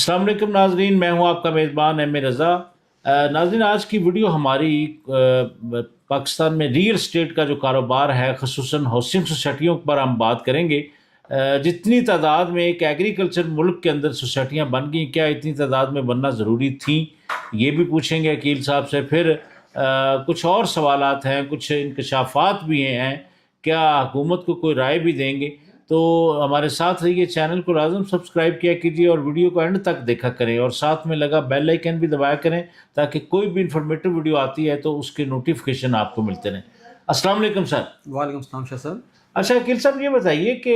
السلام علیکم ناظرین، میں ہوں آپ کا میزبان ایم اے رضا۔ ناظرین، آج کی ویڈیو ہماری پاکستان میں ریئل اسٹیٹ کا جو کاروبار ہے، خصوصاً ہاؤسنگ سوسائٹیوں پر ہم بات کریں گے۔ جتنی تعداد میں ایک ایگریکلچر ملک کے اندر سوسائٹیاں بن گئیں، کیا اتنی تعداد میں بننا ضروری تھیں، یہ بھی پوچھیں گے عقیل صاحب سے۔ پھر کچھ اور سوالات ہیں، کچھ انکشافات بھی ہیں، کیا حکومت کو کوئی رائے بھی دیں گے۔ تو ہمارے ساتھ رہیے، چینل کو لازم سبسکرائب کیا کیجیے اور ویڈیو کو اینڈ تک دیکھا کریں، اور ساتھ میں لگا بیل آئیکن بھی دبایا کریں تاکہ کوئی بھی انفارمیٹیو ویڈیو آتی ہے تو اس کے نوٹیفیکیشن آپ کو ملتے رہیں۔ السلام علیکم سر۔ وعلیکم السلام شاہ صاحب۔ اچھا عقیل صاحب، یہ بتائیے کہ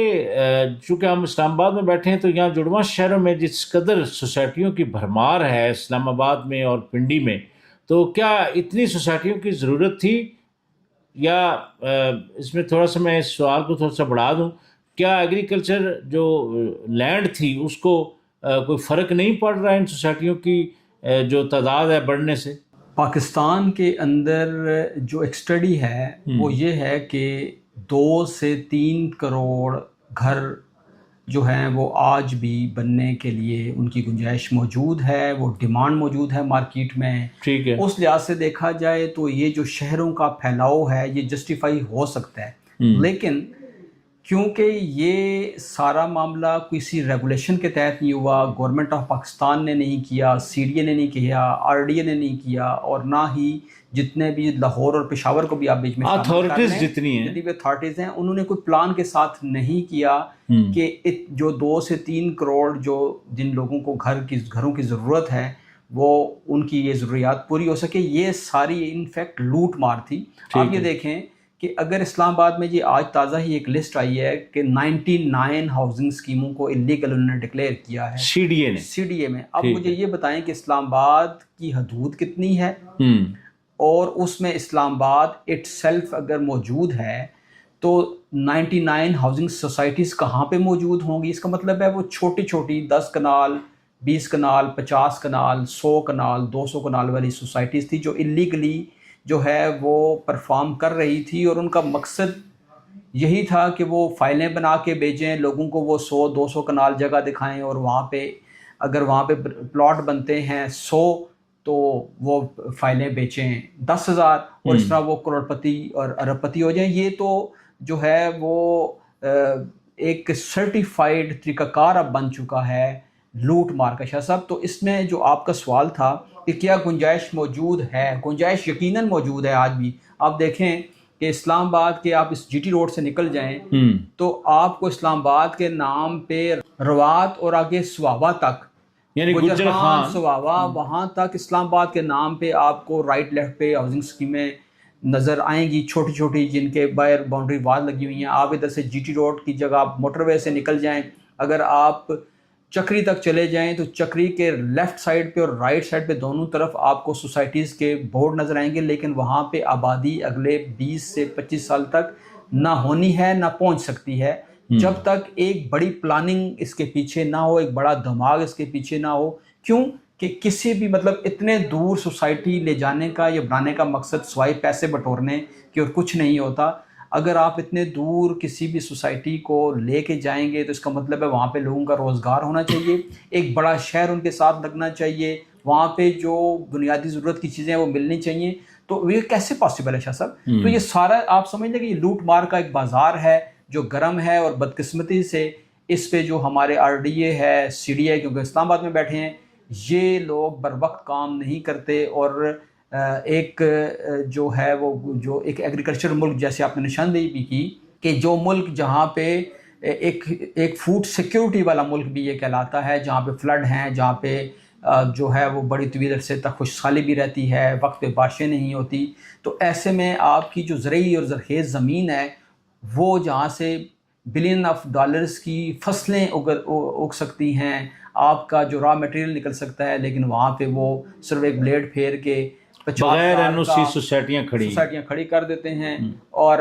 چونکہ ہم اسلام آباد میں بیٹھے ہیں تو یہاں جڑواں شہروں میں جس قدر سوسائٹیوں کی بھرمار ہے، اسلام آباد میں اور پنڈی میں، تو کیا اتنی سوسائٹیوں کی ضرورت تھی؟ یا اس میں تھوڑا سا میں اس سوال کو تھوڑا سا بڑھا دوں، کیا ایگریکلچر جو لینڈ تھی اس کو کوئی فرق نہیں پڑ رہا ہے ان سوسائٹیوں کی جو تعداد ہے بڑھنے سے؟ پاکستان کے اندر جو ایک سٹڈی ہے وہ یہ ہے کہ 2 سے 3 کروڑ گھر جو ہیں وہ آج بھی بننے کے لیے ان کی گنجائش موجود ہے، وہ ڈیمانڈ موجود ہے مارکیٹ میں۔ ٹھیک ہے۔ اس لحاظ سے دیکھا جائے تو یہ جو شہروں کا پھیلاؤ ہے یہ جسٹیفائی ہو سکتا ہے، لیکن کیونکہ یہ سارا معاملہ کسی ریگولیشن کے تحت نہیں ہوا، گورنمنٹ آف پاکستان نے نہیں کیا، سی ڈی اے نے نہیں کیا، آر ڈی اے نے نہیں کیا، اور نہ ہی جتنے بھی لاہور اور پشاور کو بھی آپ بیچ میں اتھارٹیز جتنی بھی اتھارٹیز ہیں، انہوں نے کوئی پلان کے ساتھ نہیں کیا کہ جو 2 سے 3 کروڑ جو جن لوگوں کو گھروں کی ضرورت ہے وہ ان کی یہ ضروریات پوری ہو سکے۔ یہ ساری انفیکٹ لوٹ مار تھی۔ آپ یہ دیکھیں کہ اگر اسلام آباد میں جی آج تازہ ہی ایک لسٹ آئی ہے کہ 99 ہاؤسنگ اسکیموں کو اللیگل انہوں نے ڈکلیئر کیا ہے سی ڈی اے میں۔ اب مجھے یہ بتائیں کہ اسلام آباد کی حدود کتنی ہے، اور اس میں اسلام آباد اٹ سیلف اگر موجود ہے تو 99 ہاؤسنگ سوسائٹیز کہاں پہ موجود ہوں گی؟ اس کا مطلب ہے وہ چھوٹی چھوٹی 10 کنال 20 کنال 50 کنال 100 کنال 200 کنال والی سوسائٹیز تھی جو اللیگلی جو ہے وہ پرفارم کر رہی تھی، اور ان کا مقصد یہی تھا کہ وہ فائلیں بنا کے بھیجیں لوگوں کو، وہ 100-200 کنال جگہ دکھائیں، اور وہاں پہ اگر وہاں پہ پلاٹ بنتے ہیں 100 تو وہ فائلیں بیچیں 10,000، اور اس طرح وہ کروڑ پتی اور ارب پتی ہو جائیں۔ یہ تو جو ہے وہ ایک سرٹیفائیڈ طریقہ کار اب بن چکا ہے لوٹ مار کا۔ شاہ صاحب، تو اس میں جو آپ کا سوال تھا کہ کیا گنجائش موجود ہے، گنجائش یقیناً موجود ہے آج بھی۔ آپ دیکھیں کہ اسلام آباد کے آپ اس جی ٹی روڈ سے نکل جائیں تو آپ کو اسلام آباد کے نام پہ روات اور آگے سواوا تک، یعنی گجر خان سواوا، وہاں تک اسلام آباد کے نام پہ آپ کو رائٹ لیفٹ پہ ہاؤسنگ اسکیمیں نظر آئیں گی، چھوٹی چھوٹی، جن کے باہر باؤنڈری وال لگی ہوئی ہیں۔ آپ ادھر سے جی ٹی روڈ کی جگہ موٹر وے سے نکل جائیں، اگر آپ چکری تک چلے جائیں تو چکری کے لیفٹ سائڈ پہ اور رائٹ سائڈ پہ دونوں طرف آپ کو سوسائٹیز کے بورڈ نظر آئیں گے، لیکن وہاں پہ آبادی اگلے 20 سے 25 سال تک نہ ہونی ہے، نہ پہنچ سکتی ہے، جب تک ایک بڑی پلاننگ اس کے پیچھے نہ ہو، ایک بڑا دماغ اس کے پیچھے نہ ہو۔ کیوں کہ کسی بھی مطلب اتنے دور سوسائٹی لے جانے کا یا بنانے کا مقصد سوائے پیسے بٹورنے کی اور کچھ نہیں ہوتا۔ اگر آپ اتنے دور کسی بھی سوسائٹی کو لے کے جائیں گے تو اس کا مطلب ہے وہاں پہ لوگوں کا روزگار ہونا چاہیے، ایک بڑا شہر ان کے ساتھ لگنا چاہیے، وہاں پہ جو بنیادی ضرورت کی چیزیں ہیں وہ ملنی چاہیے۔ تو یہ کیسے پاسبل ہے شاہ صاحب؟ تو یہ سارا آپ سمجھ لیں کہ یہ لوٹ مار کا ایک بازار ہے جو گرم ہے، اور بدقسمتی سے اس پہ جو ہمارے آر ڈی اے ہے، سی ڈی اے، کیونکہ اسلام آباد میں بیٹھے ہیں، یہ لوگ بر وقت کام نہیں کرتے، اور ایک جو ہے وہ جو ایک ایگریکلچر ملک جیسے آپ نے نشاندہی بھی کی کہ جو ملک جہاں پہ ایک فوڈ سیکیورٹی والا ملک بھی یہ کہلاتا ہے، جہاں پہ فلڈ ہیں، جہاں پہ جو ہے وہ بڑی طویل عرصے تک خشکسالی بھی رہتی ہے، وقت پہ بارشیں نہیں ہوتی، تو ایسے میں آپ کی جو زرعی اور زرخیز زمین ہے وہ جہاں سے بلین آف ڈالرز کی فصلیں اگ سکتی ہیں، آپ کا جو را میٹیریل نکل سکتا ہے، لیکن وہاں پہ وہ صرف ایک بلیڈ پھیر کے بغیر این او سی سوسائٹیاں کھڑی کر دیتے ہیں اور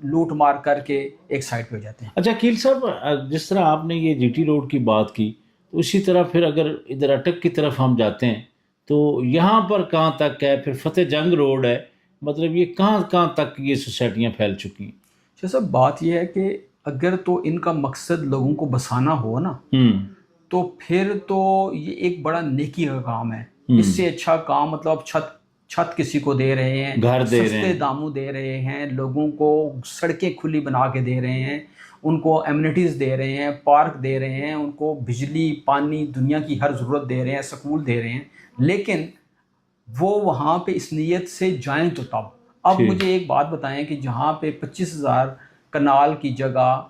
لوٹ مار کر کے ایک سائڈ پہ ہو جاتے ہیں۔ اچھا عقیل صاحب، جس طرح آپ نے یہ جی ٹی روڈ کی بات کی، تو اسی طرح پھر اگر ادھر اٹک کی طرف ہم جاتے ہیں تو یہاں پر کہاں تک ہے؟ پھر فتح جنگ روڈ ہے، مطلب یہ کہاں تک یہ سوسائٹیاں پھیل چکی ہیں؟ شاہ صاحب، بات یہ ہے کہ اگر تو ان کا مقصد لوگوں کو بسانا ہو نا، تو پھر تو یہ ایک بڑا نیکی کا کام ہے. اس سے اچھا کام مطلب چھت کسی کو دے رہے ہیں, گھر دے رہے سستے ہیں, داموں دے رہے ہیں, لوگوں کو سڑکیں کھلی بنا کے دے رہے ہیں, ان کو ایمنٹیز دے رہے ہیں, پارک دے رہے ہیں, ان کو بجلی پانی دنیا کی ہر ضرورت دے رہے ہیں, سکول دے رہے ہیں. لیکن وہ وہاں پہ اس نیت سے جائیں تو تب. اب مجھے ایک بات بتائیں کہ جہاں پہ 25,000 کنال کی جگہ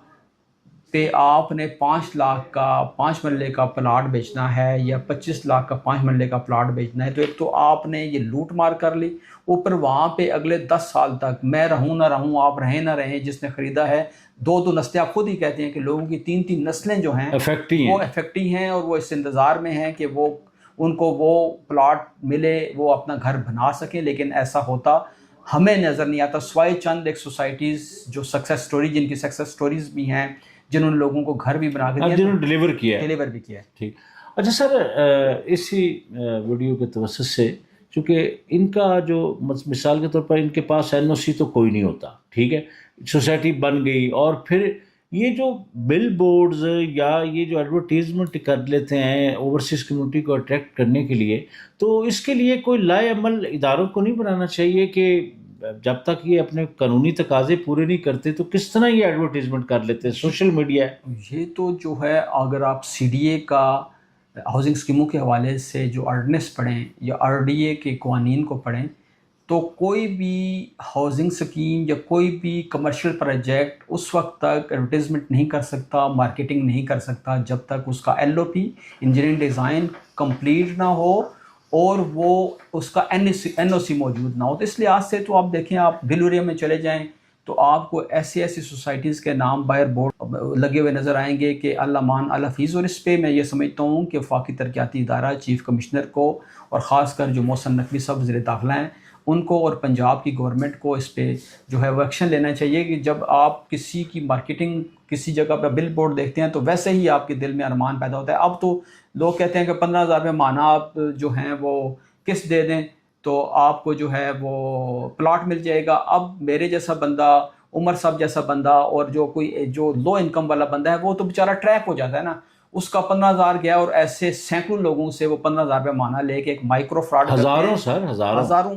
پہ آپ نے 5 لاکھ کا 5 مرلے کا پلاٹ بیچنا ہے یا 25 لاکھ کا 5 مرلے کا پلاٹ بیچنا ہے, تو ایک تو آپ نے یہ لوٹ مار کر لی, اوپر وہاں پہ اگلے 10 سال تک میں رہوں نہ رہوں, آپ رہیں نہ رہیں, جس نے خریدا ہے 2 نسلیں, آپ خود ہی کہتے ہیں کہ لوگوں کی 3 نسلیں جو ہیں وہ افیکٹی ہیں, اور وہ اس انتظار میں ہیں کہ وہ ان کو وہ پلاٹ ملے, وہ اپنا گھر بنا سکیں. لیکن ایسا ہوتا ہمیں نظر نہیں آتا, سوائے چند ایک سوسائٹیز جو سکسیس سٹوری, جن کی سکسیس سٹوریز بھی ہیں, جنہوں نے لوگوں کو گھر بھی بنا کے دیا, جنہوں نے ڈیلیور بھی کیا ہے. ٹھیک. اچھا سر, اسی ویڈیو کے توسط سے, چونکہ ان کا جو مثال کے طور پر ان کے پاس NOC تو کوئی نہیں ہوتا, ٹھیک ہے, سوسائٹی بن گئی, اور پھر یہ جو بل بورڈز یا یہ جو ایڈورٹیزمنٹ کر لیتے ہیں اوورسیز کمیونٹی کو اٹریکٹ کرنے کے لیے, تو اس کے لیے کوئی لائے عمل اداروں کو نہیں بنانا چاہیے کہ جب تک یہ اپنے قانونی تقاضے پورے نہیں کرتے تو کس طرح یہ ایڈورٹیزمنٹ کر لیتے ہیں؟ سوشل میڈیا ہے یہ تو جو ہے, اگر آپ CDA کا ہاؤسنگ اسکیموں کے حوالے سے جو آرڈیننس پڑھیں یا RDA کے قوانین کو پڑھیں, تو کوئی بھی ہاؤسنگ اسکیم یا کوئی بھی کمرشل پروجیکٹ اس وقت تک ایڈورٹیزمنٹ نہیں کر سکتا, مارکیٹنگ نہیں کر سکتا, جب تک اس کا LOP انجینئرنگ ڈیزائن کمپلیٹ نہ ہو اور وہ اس کا NOC موجود نہ ہو. تو اس لحاظ سے تو آپ دیکھیں, آپ بلوریا میں چلے جائیں تو آپ کو ایسی سوسائٹیز کے نام باہر بورڈ لگے ہوئے نظر آئیں گے کہ الامان الحفیظ. اور اس پہ میں یہ سمجھتا ہوں کہ وفاقی ترقیاتی ادارہ چیف کمشنر کو, اور خاص کر جو محسن نقوی صاحب وزیر داخلہ ہیں, ان کو اور پنجاب کی گورنمنٹ کو اس پہ جو ہے وہ ایکشن لینا چاہیے کہ جب آپ کسی کی مارکیٹنگ کسی جگہ پہ بل بورڈ دیکھتے ہیں تو ویسے ہی آپ کے دل میں ارمان پیدا ہوتا ہے. اب تو لوگ کہتے ہیں کہ 15,000 روپے ماہانہ آپ جو ہیں وہ قسط دے دیں تو آپ کو جو ہے وہ پلاٹ مل جائے گا. اب میرے جیسا بندہ, عمر صاحب جیسا بندہ, اور جو لو انکم والا بندہ ہے, وہ تو بیچارہ ٹریپ ہو جاتا ہے نا, اس کا 15,000 گیا, اور ایسے سینکڑوں لوگوں سے وہ 15,000 روپے ماہانہ لے کے ایک مائکرو فراڈ ہزاروں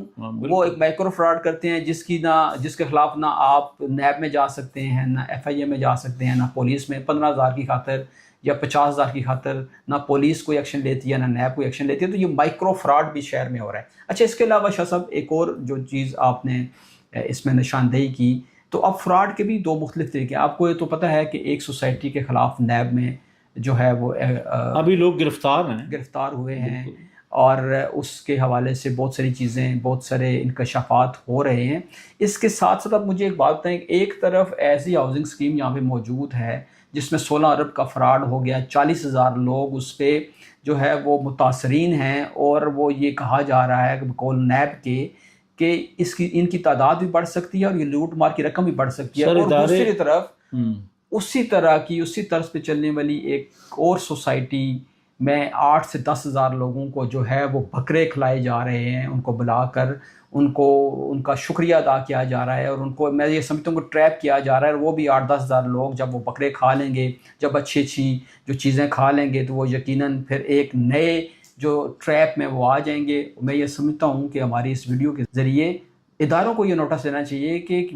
وہ ایک مائکرو فراڈ کرتے ہیں, جس کے خلاف نہ آپ نیب میں جا سکتے ہیں, نہ FIA میں جا سکتے ہیں, نہ پولیس میں. 15,000 کی خاطر یا 50,000 کی خاطر نہ پولیس کوئی ایکشن لیتی ہے, نہ نیب کوئی ایکشن لیتی ہے. تو یہ مائکرو فراڈ بھی شہر میں ہو رہا ہے. اچھا, اس کے علاوہ شاہ صاحب ایک اور جو چیز آپ نے اس میں نشاندہی کی, تو اب فراڈ کے بھی 2 مختلف طریقے ہیں. آپ کو یہ تو پتہ ہے کہ ایک سوسائٹی کے خلاف نیب میں جو ہے وہ ابھی لوگ گرفتار ہوئے ہیں, اور اس کے حوالے سے بہت ساری چیزیں, بہت سارے انکشافات ہو رہے ہیں. اس کے ساتھ ساتھ اب مجھے ایک بات بتائیں, ایک طرف ایسی ہاؤسنگ اسکیم یہاں پہ موجود ہے جس میں 16 ارب کا فراڈ ہو گیا, 40,000 لوگ اس پہ جو ہے وہ متاثرین ہیں, اور وہ یہ کہا جا رہا ہے کہ بقول نیب کے کہ ان کی تعداد بھی بڑھ سکتی ہے اور یہ لوٹ مار کی رقم بھی بڑھ سکتی ہے. اور دوسری طرف اسی طرز پہ چلنے والی ایک اور سوسائٹی میں 8 سے 10,000 لوگوں کو جو ہے وہ بکرے کھلائے جا رہے ہیں, ان کو بلا کر ان کا شکریہ ادا کیا جا رہا ہے, اور ان کو میں یہ سمجھتا ہوں کہ ٹریپ کیا جا رہا ہے. اور وہ بھی 8-10,000 لوگ جب وہ بکرے کھا لیں گے, جب اچھی جو چیزیں کھا لیں گے, تو وہ یقیناً پھر ایک نئے جو ٹریپ میں وہ آ جائیں گے. میں یہ سمجھتا ہوں کہ ہماری اس ویڈیو کے ذریعے اداروں کو یہ نوٹس دینا چاہیے کہ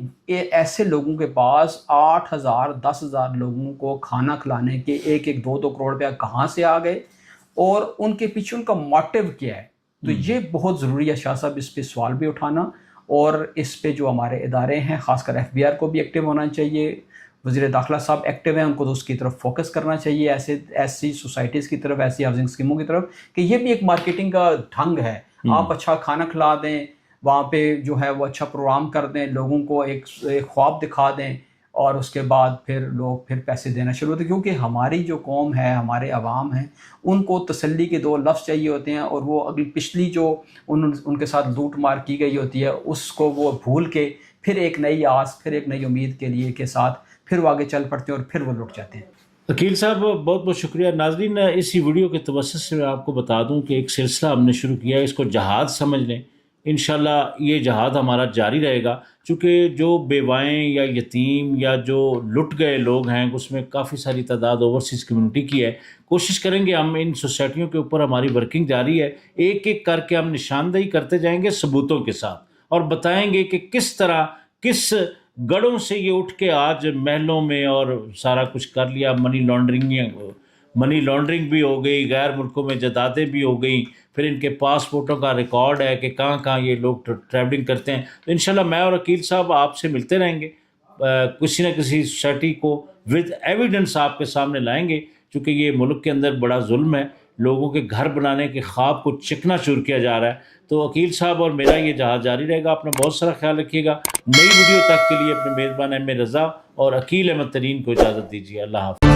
ایسے لوگوں کے پاس 8,000 10,000 لوگوں کو کھانا کھلانے کے 1-2 کروڑ روپیہ کہاں سے آ گئے, اور ان کے پیچھے ان کا موٹیو کیا ہے. تو یہ بہت ضروری ہے شاہ صاحب اس پہ سوال بھی اٹھانا, اور اس پہ جو ہمارے ادارے ہیں, خاص کر FBI کو بھی ایکٹیو ہونا چاہیے. وزیر داخلہ صاحب ایکٹیو ہیں, ان کو تو اس کی طرف فوکس کرنا چاہیے, ایسی سوسائٹیز کی طرف, ایسی ہاؤسنگ اسکیموں کی طرف, کہ یہ بھی ایک مارکیٹنگ کا ڈھنگ ہے. آپ اچھا کھانا کھلا دیں, وہاں پہ جو ہے وہ اچھا پروگرام کر دیں, لوگوں کو ایک خواب دکھا دیں, اور اس کے بعد پھر لوگ پیسے دینا شروع ہوتے ہیں. کیونکہ ہماری جو قوم ہے, ہمارے عوام ہیں, ان کو تسلی کے 2 لفظ چاہیے ہوتے ہیں, اور وہ اگلی پچھلی جو ان کے ساتھ لوٹ مار کی گئی ہوتی ہے اس کو وہ بھول کے پھر ایک نئی آس, پھر ایک نئی امید کے لیے کے ساتھ پھر وہ آگے چل پڑتے ہیں, اور پھر وہ لٹ جاتے ہیں. وکیل صاحب بہت بہت شکریہ. ناظرین, اسی ویڈیو کے توسط سے میں آپ کو بتا دوں کہ ایک سلسلہ ہم نے شروع کیا ہے, اس کو جہاد سمجھ لیں. انشاءاللہ یہ جہاد ہمارا جاری رہے گا، چونکہ جو بیوائیں یا یتیم یا جو لٹ گئے لوگ ہیں اس میں کافی ساری تعداد اوورسیز کمیونٹی کی ہے۔ کوشش کریں گے ہم ان سوسائٹیوں کے اوپر، ہماری ورکنگ جاری ہے، ایک ایک کر کے ہم نشاندہی کرتے جائیں گے ثبوتوں کے ساتھ، اور بتائیں گے کہ کس طرح کس گڑھوں سے یہ اٹھ کے آج محلوں میں اور سارا کچھ کر لیا۔ منی لانڈرنگ بھی ہو گئی، غیر ملکوں میں جائیدادیں بھی ہو گئیں، پھر ان کے پاسپورٹوں کا ریکارڈ ہے کہ کہاں کہاں یہ لوگ ٹریولنگ کرتے ہیں۔ تو انشاءاللہ میں اور عقیل صاحب آپ سے ملتے رہیں گے، کسی نہ کسی سوسائٹی کو ود ایویڈنس آپ کے سامنے لائیں گے، چونکہ یہ ملک کے اندر بڑا ظلم ہے، لوگوں کے گھر بنانے کے خواب کو چکنا چور کیا جا رہا ہے۔ تو عقیل صاحب اور میرا یہ جہاد جاری رہے گا۔ اپنا بہت سارا خیال رکھیے گا۔ نئی ویڈیو تک کے لیے اپنے میزبان احمد رضا اور عقیل احمد ترین کو اجازت دیجیے۔ اللہ حافظ۔